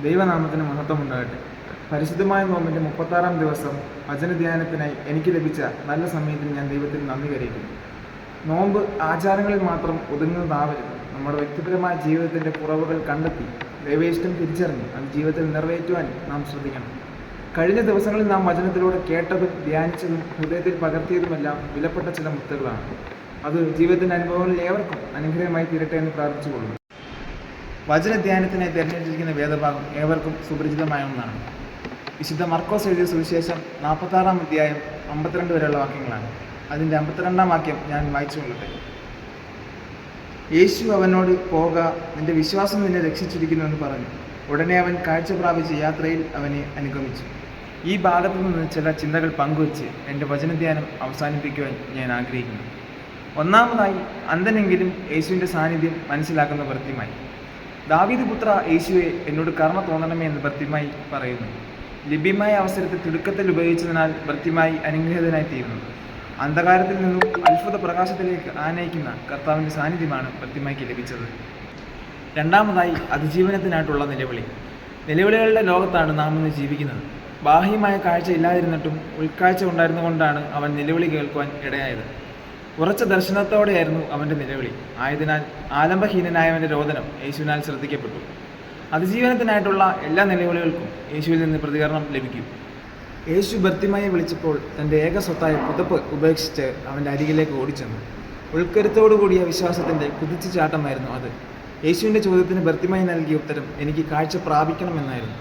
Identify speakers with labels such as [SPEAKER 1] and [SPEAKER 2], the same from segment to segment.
[SPEAKER 1] ദൈവനാമത്തിന് മഹത്വമുണ്ടാകട്ടെ. പരിശുദ്ധമായ നോമ്പിൻ്റെ 36-ാം ദിവസം വചനധ്യാനത്തിനായി എനിക്ക് ലഭിച്ച നല്ല സമയത്തിന് ഞാൻ ദൈവത്തിന് നന്ദി കരയിക്കുന്നു. നോമ്പ് ആചാരങ്ങളിൽ മാത്രം ഒതുങ്ങുന്നതാവരുത്. നമ്മുടെ വ്യക്തിപരമായ ജീവിതത്തിൻ്റെ കുറവുകൾ കണ്ടെത്തി ദൈവേഷ്ടം തിരിച്ചറിഞ്ഞ് അത് ജീവിതത്തിൽ നിറവേറ്റുവാൻ നാം ശ്രദ്ധിക്കണം. കഴിഞ്ഞ ദിവസങ്ങളിൽ നാം വചനത്തിലൂടെ കേട്ടതും ധ്യാനിച്ചതും ഹൃദയത്തിൽ പകർത്തിയതുമെല്ലാം വിലപ്പെട്ട ചില മുത്തുകളാണ്. അത് ജീവിതത്തിൻ്റെ അനുഭവങ്ങളിൽ ഏവർക്കും അനുഗ്രഹമായി തീരട്ടെ എന്ന് പ്രാർത്ഥിച്ചുകൊള്ളുന്നു. വചനധ്യാനത്തിനായി തിരഞ്ഞെടുത്തിരിക്കുന്ന വേദഭാഗം ഏവർക്കും സുപരിചിതമായ ഒന്നാണ്. വിശുദ്ധ മർക്കോസ് എഴുതിയ സുവിശേഷം 46-ാം അധ്യായം 52 വരെയുള്ള വാക്യങ്ങളാണ്. അതിൻ്റെ 52-ാം വാക്യം ഞാൻ വായിച്ചുകൊള്ളട്ടെ. യേശു അവനോട്, പോക, നിന്റെ വിശ്വാസം നിന്നെ രക്ഷിച്ചിരിക്കുന്നു എന്ന് പറഞ്ഞു. ഉടനെ അവൻ കാഴ്ച പ്രാപിച്ച് യാത്രയിൽ അവനെ അനുഗമിച്ചു. ഈ ഭാഗത്തു നിന്ന് ചില ചിന്തകൾ പങ്കുവച്ച് എൻ്റെ വചനധ്യാനം അവസാനിപ്പിക്കുവാൻ ഞാൻ ആഗ്രഹിക്കുന്നു. ഒന്നാമതായി, അന്ധനെങ്കിലും യേശുവിൻ്റെ സാന്നിധ്യം മനസ്സിലാക്കുന്ന ഭർത്യമായി. ദാവീദ് പുത്ര യേശുവെ, എന്നോട് കരുണ തോന്നണമേ എന്ന് ഭർത്യമായി പറയുന്നു. ലഭ്യമായ അവസരത്തെ തിടുക്കത്തിൽ ഉപയോഗിച്ചതിനാൽ ഭർത്യമായി അനുഗ്രഹീതനായി തീരുന്നു. അന്ധകാരത്തിൽ നിന്നും അത്ഭുത പ്രകാശത്തിലേക്ക് ആനയിക്കുന്ന കർത്താവിൻ്റെ സാന്നിധ്യമാണ് ഭർത്യമായിക്ക് ലഭിച്ചത്. രണ്ടാമതായി, അതിജീവനത്തിനായിട്ടുള്ള നിലവിളി. നിലവിളികളുടെ ലോകത്താണ് നാം ഇന്ന് ജീവിക്കുന്നത്. ബാഹ്യമായ കാഴ്ച ഇല്ലാതിരുന്നിട്ടും ഉൾക്കാഴ്ച ഉണ്ടായിരുന്നുകൊണ്ടാണ് അവൻ നിലവിളി കേൾക്കുവാൻ ഇടയായത്. ഉറച്ച ദർശനത്തോടെയായിരുന്നു അവൻ്റെ നിലവിളി. ആയതിനാൽ ആലംബഹീനനായവൻ്റെ രോദനം യേശുവിനാൽ ശ്രദ്ധിക്കപ്പെട്ടു. അതിജീവനത്തിനായിട്ടുള്ള എല്ലാ നിലവിളികൾക്കും യേശുവിൽ നിന്ന് പ്രതികരണം ലഭിക്കും. യേശു ഭർത്യമായി വിളിച്ചപ്പോൾ തൻ്റെ ഏക സ്വത്തായ പുതപ്പ് ഉപേക്ഷിച്ച് അവൻ്റെ അരികിലേക്ക് ഓടിച്ചെന്നു. ഉൾക്കരുത്തോടുകൂടിയ വിശ്വാസത്തിൻ്റെ കുതിച്ചു ചാട്ടമായിരുന്നു അത്. യേശുവിൻ്റെ ചോദ്യത്തിന് ഭർത്യമായി നൽകിയ ഉത്തരം എനിക്ക് കാഴ്ച പ്രാപിക്കണമെന്നായിരുന്നു.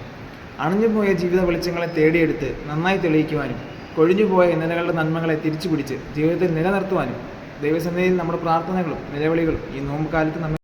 [SPEAKER 1] അണഞ്ഞുപോയ ജീവിത വെളിച്ചങ്ങളെ തേടിയെടുത്ത് നന്നായി തെളിയിക്കുവാനും കൊഴിഞ്ഞുപോയ ഇന്നലകളുടെ നന്മകളെ തിരിച്ചുപിടിച്ച് ജീവിതത്തിൽ നിലനിർത്തുവാനും ദൈവസന്നിധിയിൽ നമ്മുടെ പ്രാർത്ഥനകളും നിലവിളികളും ഈ നോമ്പ് കാലത്ത് നമ്മെ